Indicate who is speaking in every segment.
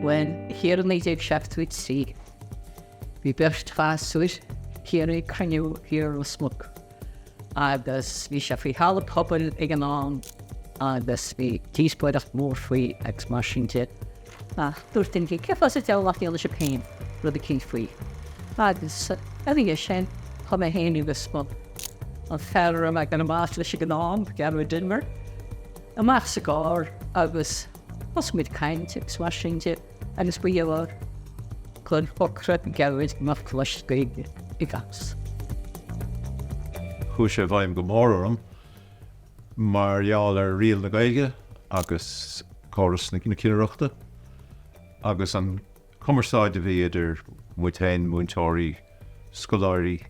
Speaker 1: when here in the shaft with sea. We burst fast to it, here a canoe, here a smoke. Agus we shall fi hall pobl again on, agus we teaspoid of more free ex machine jet. Dwrt yn chi, cef os y dewl lach i olis y pain, roedd y cyn ffwy. Agus, edrych eisiau, hom e hen i'w gysmol. Ond fferr yma gan y mas lys i gynnom, gan y dynwyr. Y mas y gor, agus, os mwyd cain ex machine jet, agus buíochas. Clwn hocrad yn gewyd maf clwys gweig I gas.
Speaker 2: Hw se bhaim go mór orm, mar iall rial na gaige, agus chorus na cineachta, agus an cumarsáid a bhí idir mutain, muintóirí, scoláirí,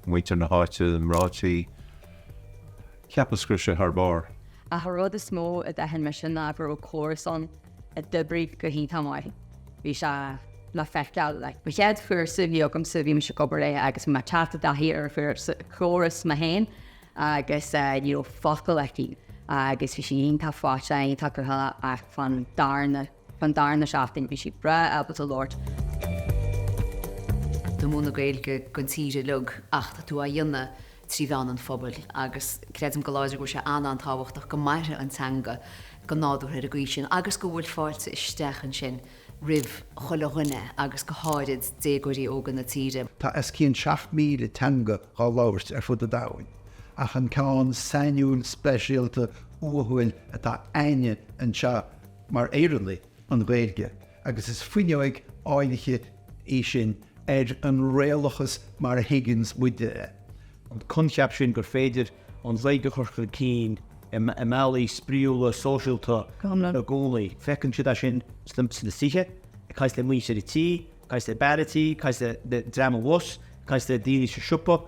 Speaker 2: muintear na háite, mrátaí, ceapascra se thar bar.
Speaker 3: A tharrod is mó a dheithin me sin na bhar ó córasan a dibrí go hí tamáid. Bhí se le feiceáil le. Ba chéad fuair sa bhí agam sa bhí me se gobar é agus má teata dathí ar fuair sa chóras ma hain agus focail aici agus bhí si onanta fáte onanta gotha ach fan darna seachtain bhí si bre albert a Lord.
Speaker 4: Do múna gailge gon tíre lug ach tú a dionne trí bhean an phobal agus credim go láidir go sé an táhachtach go maire an teanga go nádú ar a gcuid sin agus go bhfuil fáilte isteach an sin rih chola ghine agus go háirid dégurí ógan na tíre.
Speaker 5: Tá is cín 7,000 teanga á lábhairt ar fud a dáhain. Ach an cáin sainiúil speisialta uathúil atá aine an seo mar éireanlaí an ghaeilge. Agus is fuinneoig áiliche í sin an réalachas mar a higgins muide.
Speaker 6: An conceap sin gur féidir an leige churcha cín I mealaí spríúla sóisialta a gcólaí. Fecinn siad sin slimps na síthe, cais le muoise i tí, cais le baratí, cais le drama was, cais le daoine se siúpa.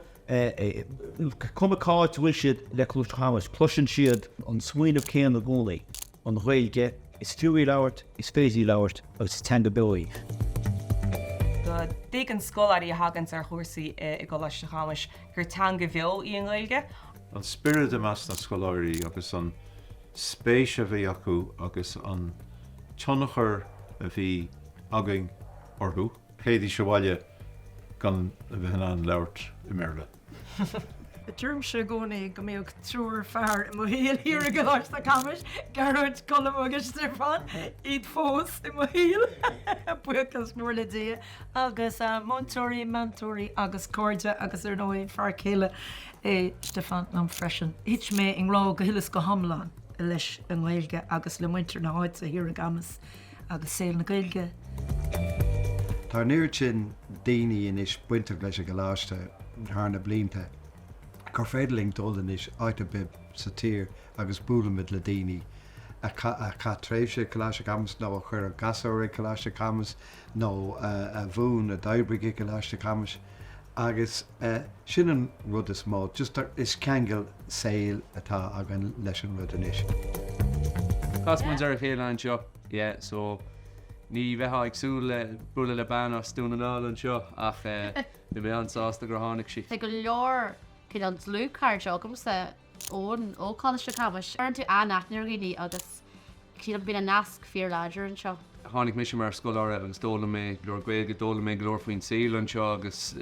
Speaker 6: Cumacáid bhfuil siad le Coláiste Chamuis, plusin siad an smaoinemh céan na gcólaí. An ghaeilge is fiúí labhairt, is féisí labhairt agus is teanga beoí.
Speaker 7: Go dtí an scoláirí a hagans ar chósaí I Coláiste Chamuis gur teanga bheo í an ghaeilge.
Speaker 2: An spirit amas na scoláirí agus an spéis a bhí acu agus an tionachar a bhí againn orthú. Chéadí se bhaile gan a bhíon an labhairt I Merle.
Speaker 8: The term se gcónaí go mbeadh trúr fearr I mo híal hir a Coláiste Chamuis, garúid colm agus Stefan, iad fós I mo híal, buíochas mór le dia, agus montóirí agus cóide agus ar nóí fearr céile Stefan am freisin. Hit mé in rá go hilas go hamláin I leis an ghaeilge agus le muintear na háite hir a gamas agus saoil na gaeilge.
Speaker 9: Tá níor sin daoine inis buinte leis a Coláiste thar na blianta. Gur féidirling duldan is áit a bib sa tír agus búlamid le daoine a tréimhse Coláiste Chamuis nó a chuir a gasóir Coláiste Chamuis nó a bhún a daibrig Coláiste Chamuis agus sin an rud is mó, just is ceangail saoil atá agan leis an rud inis.
Speaker 10: Cosmans ar a chéile an seo, so ní bheitha ag súil bula le ban as dúna ná an seo ach bhí mé ansásta gur tháinig si.
Speaker 11: Tá go leor cin an tlúchar seogam sa ón ó Coláiste Chamuis. Ar an tú anachnar ghaoine agus cían bína nasc fíor láidir an seo.
Speaker 10: Tháinig mé mar scoláir an stóla mé glór gaeilge dóla mé glór faoin saoil an seo agus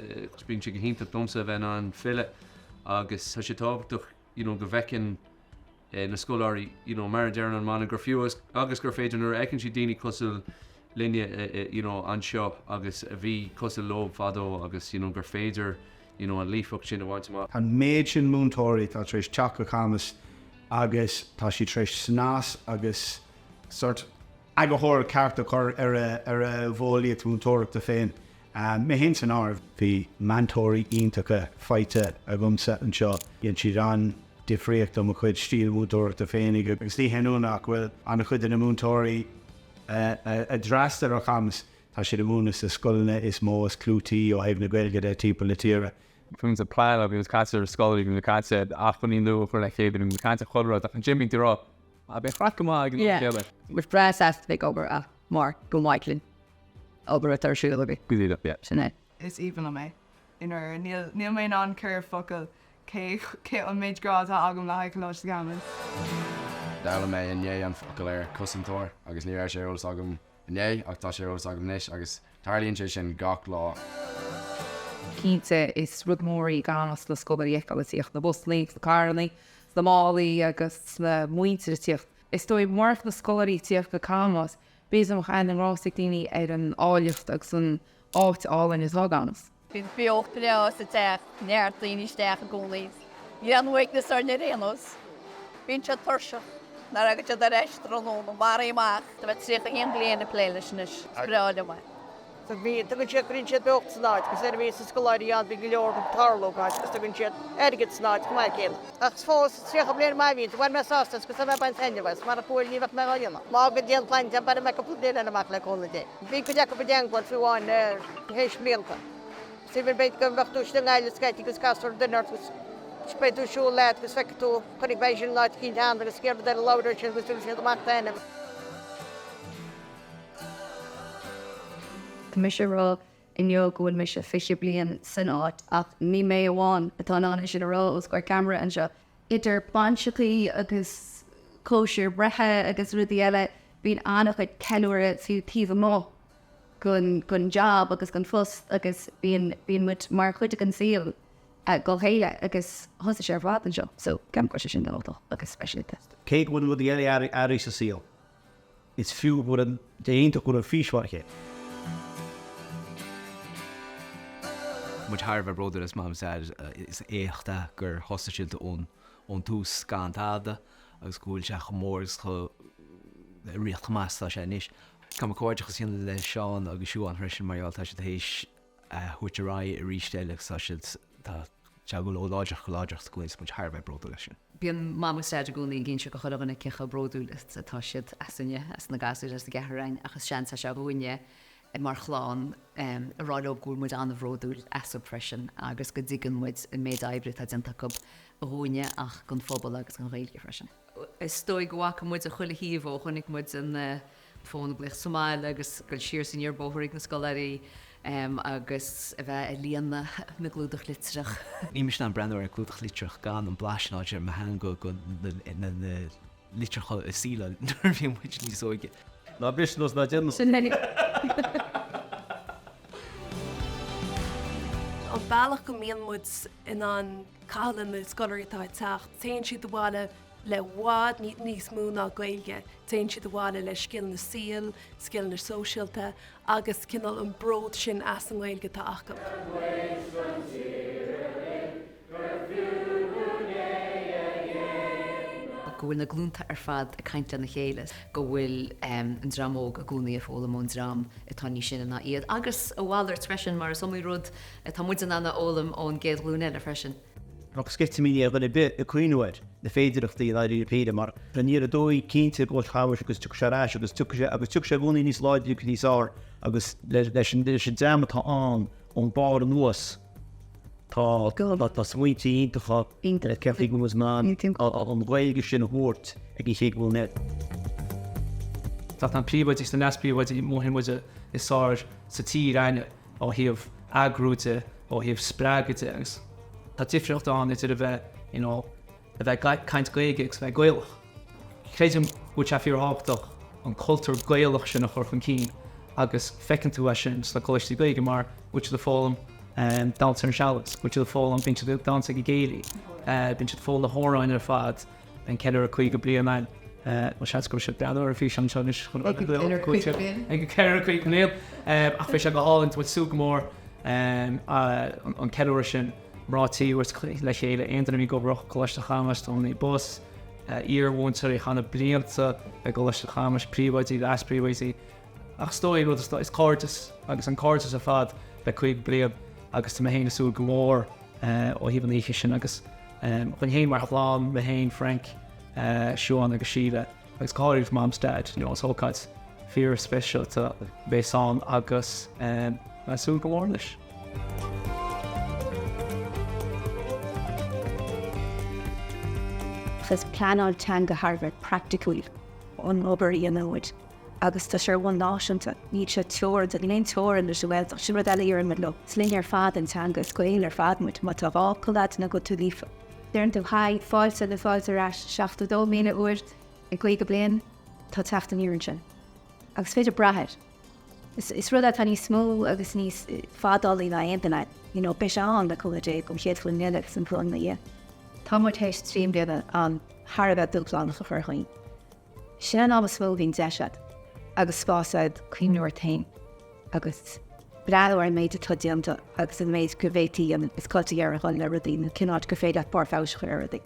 Speaker 10: bíonn si go hinnta domsa bheith an fille agus tá sé tábhachtach go bhfeicinn na scoláirí mar dearan an mána gur fiú agus gur féidir nuair eicinn si daoine cosúil linne an seo agus a bhí cosúil lób fadó agus gur féidir an lífach sin a bhaint má.
Speaker 6: An méid sin múntóirí tá tréis teach Chamuis agus tá si tréis snás agus sort agathóir ceartta chur ar a bhólaíocht múntóireachta féin. Mé hin san áir bhí mantóirí iontacha feite a bhumsa an seo iad si ran difríocht am a chuid stíl múntóireachta féin agus tí henúnach bhfuil anna chuid in na múntóirí a drastar a Chamuis tá si múna sa scoilne is mó as clútaí ó haimh na gaeilge de timp le tíre.
Speaker 10: Fún a pláil agus cáte ar scoláirí go cáte achfaní lu chuir le chéidir go cáte chodrá ach an Jimmy rá a be chracha má ag chéile.
Speaker 3: With brass as big over a mar go Michaelin over a tarsúla bhí.
Speaker 10: Gúdíad yeah.
Speaker 7: Sinné. Is even a mé. Inar níl mé an cur focail cé an méid grá a agam le Coláiste Chamuis.
Speaker 12: Dála mé an an focail ar cosantóir agus ní sé ólas agam Né ach tá sé os agam leis agus tarlíonn sé sin gach lá.
Speaker 3: Cínte is rudmóí ganas le scobaíoch agus íocht na buslí, na carlaí, na málaí agus na muinte tíocht. Is dói mórch na scolarí tíocht go cámas, bés am chain an rásig daoine ar an áiliocht agus an áit álainn is áganas.
Speaker 13: Bhín beocht le sa teach neart daoine steach a gúlaís. Ní an weakness ar na réanos. Bhín se tuirseach nar agad a restaurant nó mar éach, tá bheith tríoch a hon bliana pléileisnis spráide mai.
Speaker 14: So bhí tugann siad grinn siad beocht snáid, gus ar bhí sa scoláirí an bhí go leor go tarlógáid, gus tugann siad airgid snáid go mai céile. Ach fós tríoch a bliana mai bhín, bhain me sástas gus a bheith bain teinnehaid, mar a púil níomh me gáionna. Má go déan plaint an bada me go púdéile amach le cóla dé. Bhí go deach go bedeangil fiúáin héis mílta. Si bhín beit go bhechtúis den gáile scaiti gus castor dunnart gus spéitú siúil leat gus feictú chunig bhéisin láid cín hand agus sceird ar láidir sin gus túil siad amach taine.
Speaker 3: Tá mis rá inniu gohfuil me se fiise blian san áit ach ní mé amháin atá an sin ará os gur camera an seo. Idir bansechaí agus cóisiir brethe agus rudí eile bíon annach chuid ceúire tú tíomh mó gon job agus gon fus agus bíon muid mar chuide an síl go chéile agus thosa sé bhá an seo, so ceam go sin dátá agus speisialta.
Speaker 6: Cé bhfuil bhd eile airí sa síl. Is fiú bhd an déonanta go an físhaché.
Speaker 15: Muid Harbh broder as mam said is éachta gur hostaisiilta ón tús gantáda agus gúil se chomórs chu riocht meastá sé níis. Cam cóide go sin le seán agus siú an thrisin marálta sé hééis chuirterá i rísteach sa tá teagúil óláideach go láideach goéis muid Harbh broder lei sin.
Speaker 4: Bíon mam said gúnaí ginn se go chudanna cecha broúlas atá siad asanne as na gasú as na gethrain agus sean se se bhhaine mar chláán a ráilób gúil muid an bhródúil as freisin agus go ddigan muid in méid eibrit a denta go bhúine ach gon fphobal agus an réilge freisin. Is stoi gohacha muid a chuile híomh chunig muid an fóna blech Somáil agus go siar sin ar bóthraigh na scoláirí agus a bheith líana na glúdach litreach.
Speaker 15: Ní mis an brenn ar glúdach litreach gan an blaisnáidir me hang go na litrecha is síla nervhí muid ní sóige.
Speaker 6: Ná bris nos na dénn.
Speaker 16: An bailach go míon muid in an cálan na scoiritá teach, téann siad do bháile le bhád níos mú ná gailge, téann siad do bháile le scill na síl, scill na sóisialta, agus cinál an bród sin as an gailge tá acham.
Speaker 4: Go bhfuil na glúnta ar fad a caiinte na chéiles, go bhfuil an dramóg a gúnaí a fóla món dram atá ní sin na iad. Agus a bháilir freisin mar somí rud tá muid an anna ólam ón géad glúna a freisin.
Speaker 6: Agus skipte mí a bit a cuiinúid de féidirachtaí leidir péide mar níar a dói cínte go chair agus tu serás agus tu sé gúnaí níos láidú níos á agus leis an sé deamatá an bar an nuas. Tá smuointí íntacha internet ceí go was má an bhilge sin thuirt ag í ché bhfuil net.
Speaker 17: Tá an príomhaid is na nespríomhaid móhin muid is sáir sa tí aine ó híomh agrúte ó híomh sprágate agus. Tá difriocht an it a bheith a bheith caiint gaige ag bheith gailech. Chréidim bú te fíor háach an cultúr gailech sin a chur chun cín agus fecinn tú sin le Coláiste gaige mar bút le fálam dancer an sealas, which is the fall on pinch of dance ag géili, pinch of fall the hóráin ar fad, ben ceidir a chuig go Bliain well se go se beadú ar fís an seis ag ceir a chuig níl ach fé se go hálainn bud súgamór an ceidir sin mrátíí le chéile aonanna mí go broch Coláiste Chamuis ónna bus íorhhainteir chana blianta a Coláiste Chamuis príomhaidí las príomhaidí ach stóí rud is cártas agus an cártas a fad le chuig bliab agus tá héanana súil go mór ó híomh an íche sin agus chun héon mar chláán me héon Frank siúán agus síle agus cáiríh mamstad is thógáid fear speisialta béán agus súil go mór leis.
Speaker 18: Chus planáil teanga Harbh practicúil an obair íonóid. Agus tá sé bhain náisiúnta ní se teir a léon teir le bhfuil sin rud eile ar le slín ar fad an teanga scoil ar fadmuid má tá bhácailad na go tú lífa. Déirn tú haid fáilte le fáilte ras 72 mí uair i gcuige bliain tá teachta níann sin. Agus féidir brathir Is rud a tan ní smó agus níos fádalí na internet, be an le chué gom chéad chun neleg san plán na dhé. Tá mar tééis stream déna an Harbheith dulán go chuchain. Sin á smó hín deisiad agus spáid cuiúir tain agus breir méid a tudíanta agus an méid gohhétíí an is cotíar a chuin le ruína cinát go féad bar fás chuirdaí.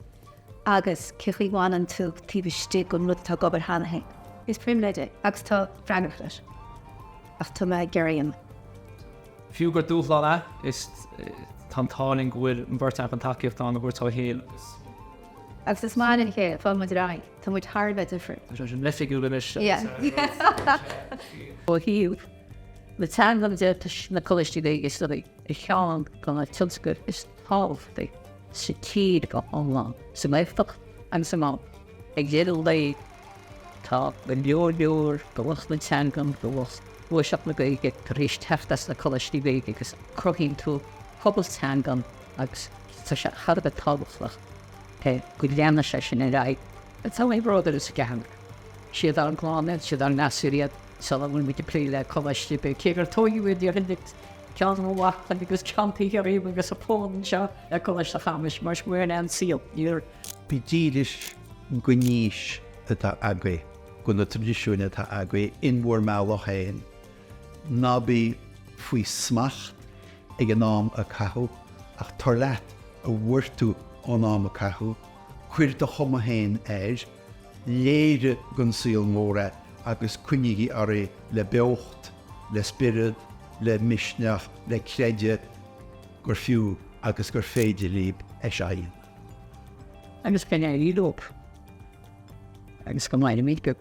Speaker 18: Agus cichaíháin an tú tíbhtí go nu tá gobar hanahéin. Is primléide agus tá freigachtas ach tá me geíon.
Speaker 17: Fiú gur dúhlá is tátáling bhfuil an bhirrta an takeíocht an bhirtá héal.
Speaker 18: Agus is máin ché fá mu rá, Tá muid Harbheith difri.
Speaker 17: an lefiú leis.
Speaker 1: Ó híú le tegan de na choistí is i cheán gan na tunscoh is táhtaí sa tíad go anlán. Sa méfach an sa má. Ag déadú le tá go leor go bhach na tegan go bhach buiseach na gaige tar éis teachtas na choistí gaige agus crochín tú pobl tegan agus tá se chad a tábhalach. Go leanna sé sin ra. Tá mé broidir is cean. Siad an gláine, siad an nasúriad, sal bhfuil mit plé le choistí be cégur tóúid ar indict cean bhhacha agus chantaí ar éh agus a pón seo a choiste chamis mar muir an síl níor.
Speaker 5: Bhí dílis go níos atá agaí go na tradiisiúine tá agaí inmhór meach héin. Ná bí faoi smacht ag an nám a cathú ach tar leat a bhuirtú ó nám a cathú, chuir do chuma héin éir, léire gon síl móra agus cuinigí arí le beocht, le spirid, le misneach, le creide gur fiú agus gur féidir líb éis.
Speaker 1: Agus cenne ílóp. Agus go maiile míid go